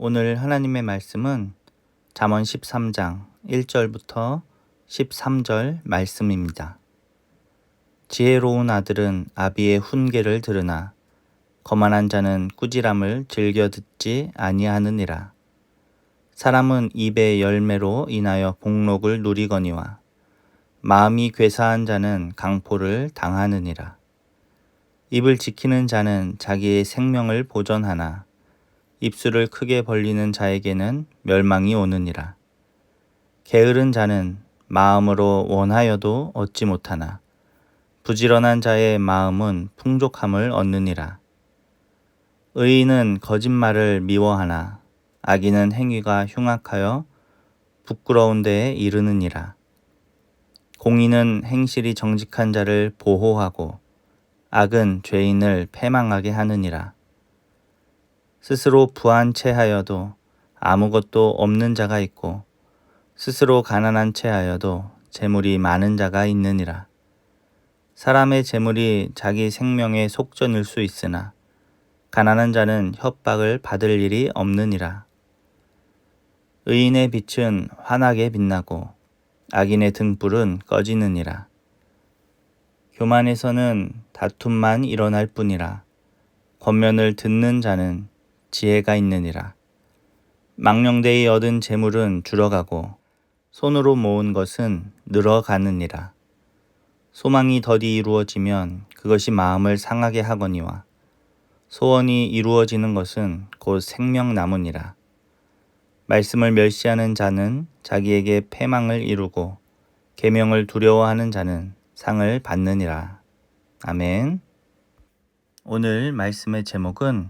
오늘 하나님의 말씀은 잠언 13장 1절부터 13절 말씀입니다. 지혜로운 아들은 아비의 훈계를 들으나 거만한 자는 꾸지람을 즐겨 듣지 아니하느니라. 사람은 입의 열매로 인하여 복록을 누리거니와 마음이 괴사한 자는 강포를 당하느니라. 입을 지키는 자는 자기의 생명을 보전하나 입술을 크게 벌리는 자에게는 멸망이 오느니라. 게으른 자는 마음으로 원하여도 얻지 못하나 부지런한 자의 마음은 풍족함을 얻느니라. 의인은 거짓말을 미워하나 악인은 행위가 흉악하여 부끄러운 데에 이르느니라. 공의는 행실이 정직한 자를 보호하고 악은 죄인을 패망하게 하느니라. 스스로 부한 채하여도 아무것도 없는 자가 있고 스스로 가난한 채하여도 재물이 많은 자가 있느니라. 사람의 재물이 자기 생명의 속전일 수 있으나 가난한 자는 협박을 받을 일이 없느니라. 의인의 빛은 환하게 빛나고 악인의 등불은 꺼지느니라. 교만에서는 다툼만 일어날 뿐이라. 권면을 듣는 자는 지혜가 있느니라. 망령되이 얻은 재물은 줄어가고 손으로 모은 것은 늘어가느니라. 소망이 더디 이루어지면 그것이 마음을 상하게 하거니와 소원이 이루어지는 것은 곧 생명나무니라. 말씀을 멸시하는 자는 자기에게 패망을 이루고 계명을 두려워하는 자는 상을 받느니라. 아멘. 오늘 말씀의 제목은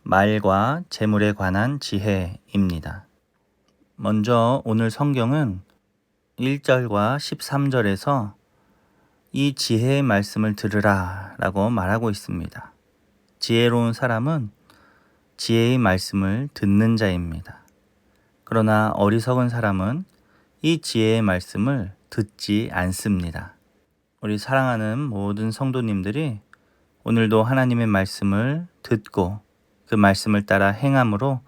말과 재물에 관한 지혜입니다. 먼저 오늘 성경은 1절과 13절에서 이 지혜의 말씀을 들으라 라고 말하고 있습니다. 지혜로운 사람은 지혜의 말씀을 듣는 자입니다. 그러나 어리석은 사람은 이 지혜의 말씀을 듣지 않습니다. 우리 사랑하는 모든 성도님들이 오늘도 하나님의 말씀을 듣고 그 말씀을 따라 행함으로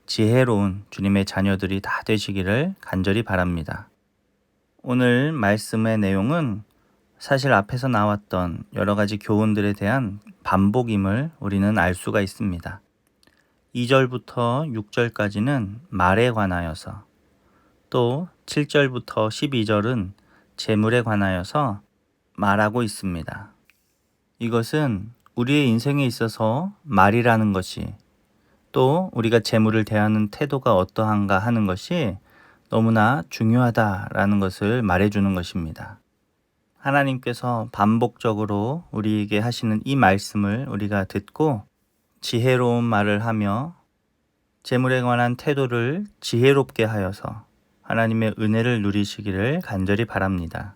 지혜로운 주님의 자녀들이 다 되시기를 간절히 바랍니다. 오늘 말씀의 내용은 사실 앞에서 나왔던 여러 가지 교훈들에 대한 반복임을 우리는 알 수가 있습니다. 2절부터 6절까지는 말에 관하여서 또 7절부터 12절은 재물에 관하여서 말하고 있습니다. 이것은 우리의 인생에 있어서 말이라는 것이 또 우리가 재물을 대하는 태도가 어떠한가 하는 것이 너무나 중요하다라는 것을 말해주는 것입니다. 하나님께서 반복적으로 우리에게 하시는 이 말씀을 우리가 듣고 지혜로운 말을 하며 재물에 관한 태도를 지혜롭게 하여서 하나님의 은혜를 누리시기를 간절히 바랍니다.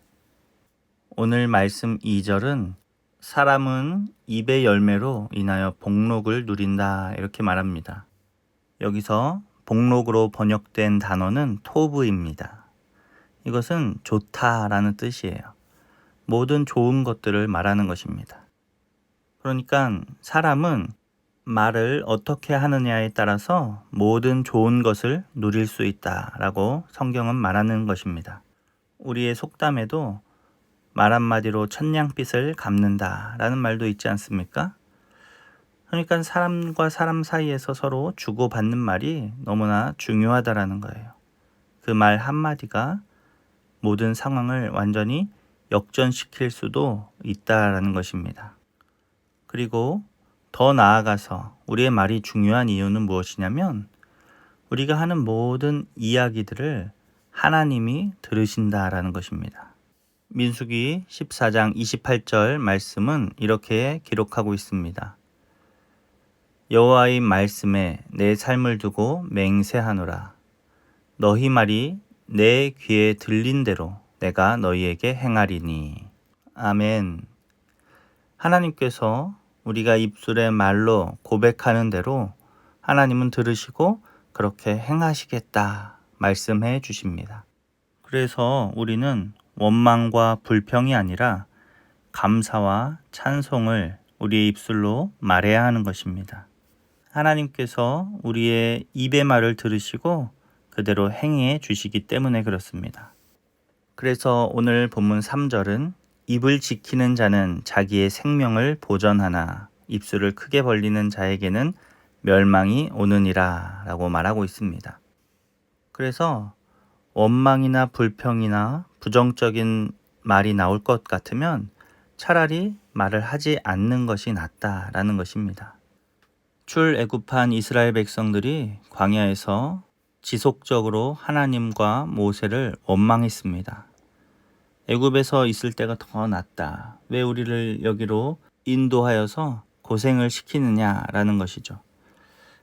오늘 말씀 2절은 사람은 입의 열매로 인하여 복록을 누린다 이렇게 말합니다. 여기서 복록으로 번역된 단어는 토브입니다. 이것은 좋다라는 뜻이에요. 모든 좋은 것들을 말하는 것입니다. 그러니까 사람은 말을 어떻게 하느냐에 따라서 모든 좋은 것을 누릴 수 있다라고 성경은 말하는 것입니다. 우리의 속담에도 말 한마디로 천냥빚을 갚는다라는 말도 있지 않습니까? 그러니까 사람과 사람 사이에서 서로 주고받는 말이 너무나 중요하다라는 거예요. 그 말 한마디가 모든 상황을 완전히 역전시킬 수도 있다라는 것입니다. 그리고 더 나아가서 우리의 말이 중요한 이유는 무엇이냐면 우리가 하는 모든 이야기들을 하나님이 들으신다라는 것입니다. 민수기 14장 28절 말씀은 이렇게 기록하고 있습니다. 여호와의 말씀에 내 삶을 두고 맹세하노라. 너희 말이 내 귀에 들린 대로 내가 너희에게 행하리니. 아멘. 하나님께서 우리가 입술의 말로 고백하는 대로 하나님은 들으시고 그렇게 행하시겠다 말씀해 주십니다. 그래서 우리는 원망과 불평이 아니라 감사와 찬송을 우리의 입술로 말해야 하는 것입니다. 하나님께서 우리의 입의 말을 들으시고 그대로 행해 주시기 때문에 그렇습니다. 그래서 오늘 본문 3절은 입을 지키는 자는 자기의 생명을 보전하나 입술을 크게 벌리는 자에게는 멸망이 오느니라 라고 말하고 있습니다. 그래서 원망이나 불평이나 부정적인 말이 나올 것 같으면 차라리 말을 하지 않는 것이 낫다라는 것입니다. 출애굽한 이스라엘 백성들이 광야에서 지속적으로 하나님과 모세를 원망했습니다. 애굽에서 있을 때가 더 낫다. 왜 우리를 여기로 인도하여서 고생을 시키느냐라는 것이죠.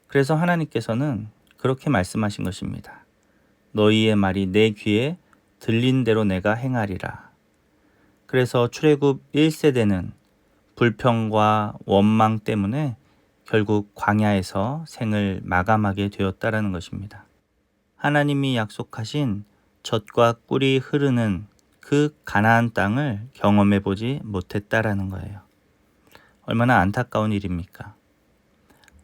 그래서 하나님께서는 그렇게 말씀하신 것입니다. 너희의 말이 내 귀에 들린 대로 내가 행하리라. 그래서 출애굽 1세대는 불평과 원망 때문에 결국 광야에서 생을 마감하게 되었다라는 것입니다. 하나님이 약속하신 젖과 꿀이 흐르는 그 가나안 땅을 경험해 보지 못했다라는 거예요. 얼마나 안타까운 일입니까?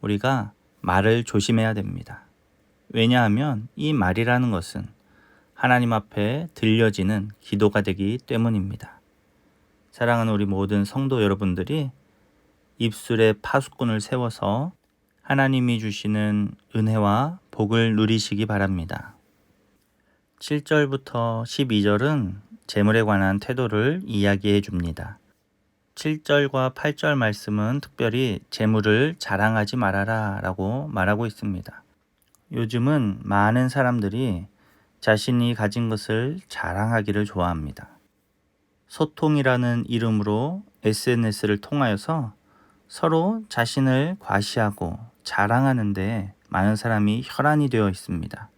우리가 말을 조심해야 됩니다. 왜냐하면 이 말이라는 것은 하나님 앞에 들려지는 기도가 되기 때문입니다. 사랑하는 우리 모든 성도 여러분들이 입술에 파수꾼을 세워서 하나님이 주시는 은혜와 복을 누리시기 바랍니다. 7절부터 12절은 재물에 관한 태도를 이야기해 줍니다. 7절과 8절 말씀은 특별히 재물을 자랑하지 말아라 라고 말하고 있습니다. 요즘은 많은 사람들이 자신이 가진 것을 자랑하기를 좋아합니다. 소통이라는 이름으로 SNS를 통하여서 서로 자신을 과시하고 자랑하는데 많은 사람이 혈안이 되어 있습니다.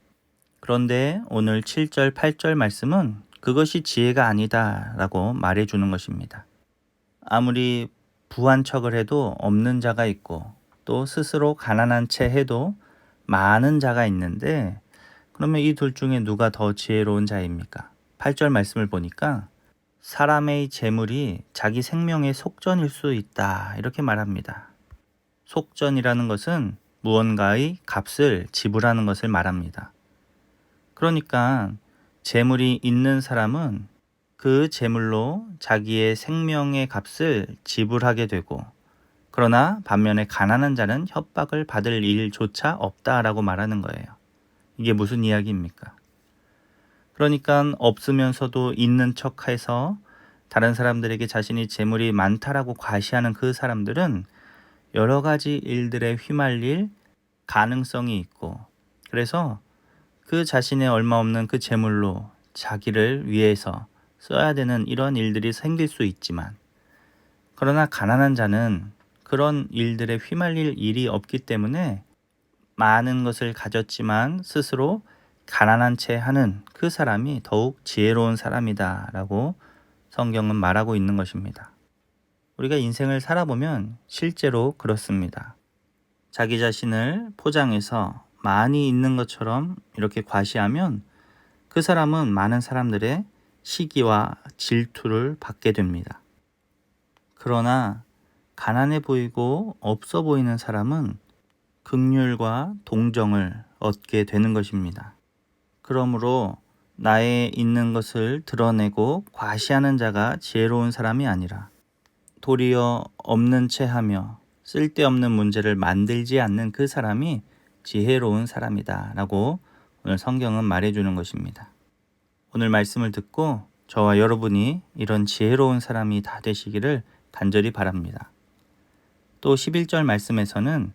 그런데 오늘 7절, 8절 말씀은 그것이 지혜가 아니다 라고 말해주는 것입니다. 아무리 부한 척을 해도 없는 자가 있고 또 스스로 가난한 채 해도 많은 자가 있는데 그러면 이 둘 중에 누가 더 지혜로운 자입니까? 8절 말씀을 보니까 사람의 재물이 자기 생명의 속전일 수 있다 이렇게 말합니다. 속전이라는 것은 무언가의 값을 지불하는 것을 말합니다. 그러니까 재물이 있는 사람은 그 재물로 자기의 생명의 값을 지불하게 되고 그러나 반면에 가난한 자는 협박을 받을 일조차 없다라고 말하는 거예요. 이게 무슨 이야기입니까? 그러니까 없으면서도 있는 척해서 다른 사람들에게 자신이 재물이 많다라고 과시하는 그 사람들은 여러 가지 일들에 휘말릴 가능성이 있고 그래서 그 자신의 얼마 없는 그 재물로 자기를 위해서 써야 되는 이런 일들이 생길 수 있지만 그러나 가난한 자는 그런 일들에 휘말릴 일이 없기 때문에 많은 것을 가졌지만 스스로 가난한 채 하는 그 사람이 더욱 지혜로운 사람이다 라고 성경은 말하고 있는 것입니다. 우리가 인생을 살아보면 실제로 그렇습니다. 자기 자신을 포장해서 많이 있는 것처럼 이렇게 과시하면 그 사람은 많은 사람들의 시기와 질투를 받게 됩니다. 그러나 가난해 보이고 없어 보이는 사람은 긍휼과 동정을 얻게 되는 것입니다. 그러므로 나의 있는 것을 드러내고 과시하는 자가 지혜로운 사람이 아니라 도리어 없는 채 하며 쓸데없는 문제를 만들지 않는 그 사람이 지혜로운 사람이다 라고 오늘 성경은 말해주는 것입니다. 오늘 말씀을 듣고 저와 여러분이 이런 지혜로운 사람이 다 되시기를 간절히 바랍니다. 또 11절 말씀에서는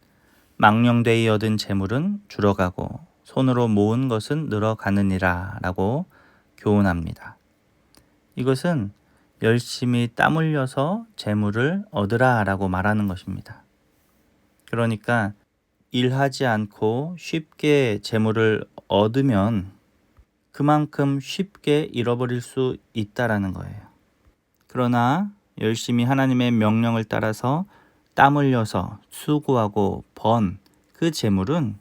망령되이 얻은 재물은 줄어가고 손으로 모은 것은 늘어가느니라 라고 교훈합니다. 이것은 열심히 땀 흘려서 재물을 얻으라 라고 말하는 것입니다. 그러니까 일하지 않고 쉽게 재물을 얻으면 그만큼 쉽게 잃어버릴 수 있다라는 거예요. 그러나 열심히 하나님의 명령을 따라서 땀 흘려서 수고하고 번 그 재물은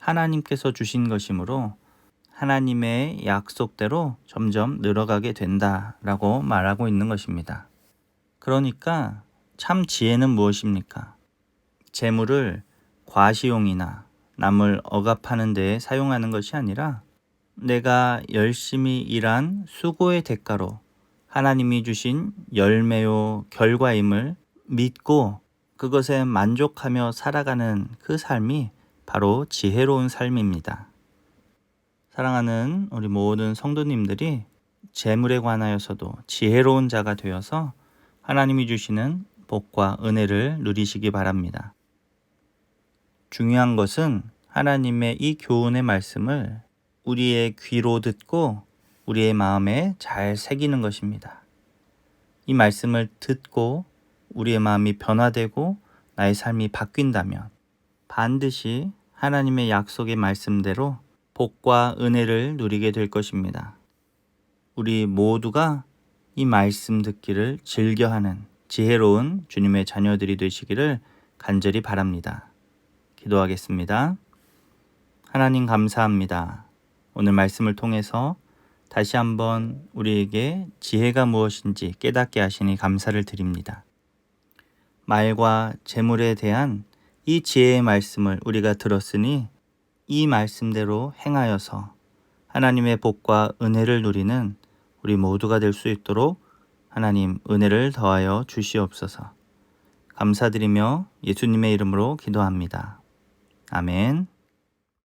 하나님께서 주신 것이므로 하나님의 약속대로 점점 늘어가게 된다라고 말하고 있는 것입니다. 그러니까 참 지혜는 무엇입니까? 재물을 과시용이나 남을 억압하는 데 사용하는 것이 아니라 내가 열심히 일한 수고의 대가로 하나님이 주신 열매요 결과임을 믿고 그것에 만족하며 살아가는 그 삶이 바로 지혜로운 삶입니다. 사랑하는 우리 모든 성도님들이 재물에 관하여서도 지혜로운 자가 되어서 하나님이 주시는 복과 은혜를 누리시기 바랍니다. 중요한 것은 하나님의 이 교훈의 말씀을 우리의 귀로 듣고 우리의 마음에 잘 새기는 것입니다. 이 말씀을 듣고 우리의 마음이 변화되고 나의 삶이 바뀐다면 반드시 하나님의 약속의 말씀대로 복과 은혜를 누리게 될 것입니다. 우리 모두가 이 말씀 듣기를 즐겨하는 지혜로운 주님의 자녀들이 되시기를 간절히 바랍니다. 기도하겠습니다. 하나님 감사합니다. 오늘 말씀을 통해서 다시 한번 우리에게 지혜가 무엇인지 깨닫게 하시니 감사를 드립니다. 말과 재물에 대한 이 지혜의 말씀을 우리가 들었으니 이 말씀대로 행하여서 하나님의 복과 은혜를 누리는 우리 모두가 될 수 있도록 하나님 은혜를 더하여 주시옵소서. 감사드리며 예수님의 이름으로 기도합니다. 아멘.